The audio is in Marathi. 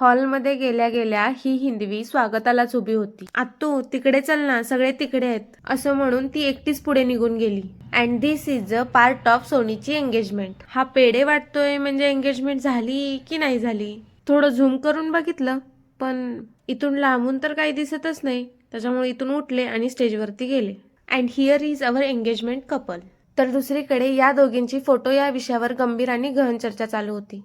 हॉलमध्ये गेल्या गेल्या ही हिंदवी स्वागतालाच उभी होती. आत्तू तिकडे चल ना, सगळे तिकडे आहेत असं म्हणून ती एकटीच पुढे निघून गेली. And this is a part of सोनीची एंगेजमेंट. हा पेढे वाटतोय म्हणजे एंगेजमेंट झाली की नाही झाली. थोडं झूम करून बघितलं पण इथून लांबून तर काही दिसतच नाही. त्याच्यामुळे इथून उठले आणि स्टेजवरती गेले. And here is our engagement couple. तर दुसरीकडे या दोघींची फोटो या विषयावर गंभीर आणि गहन चर्चा चालू होती.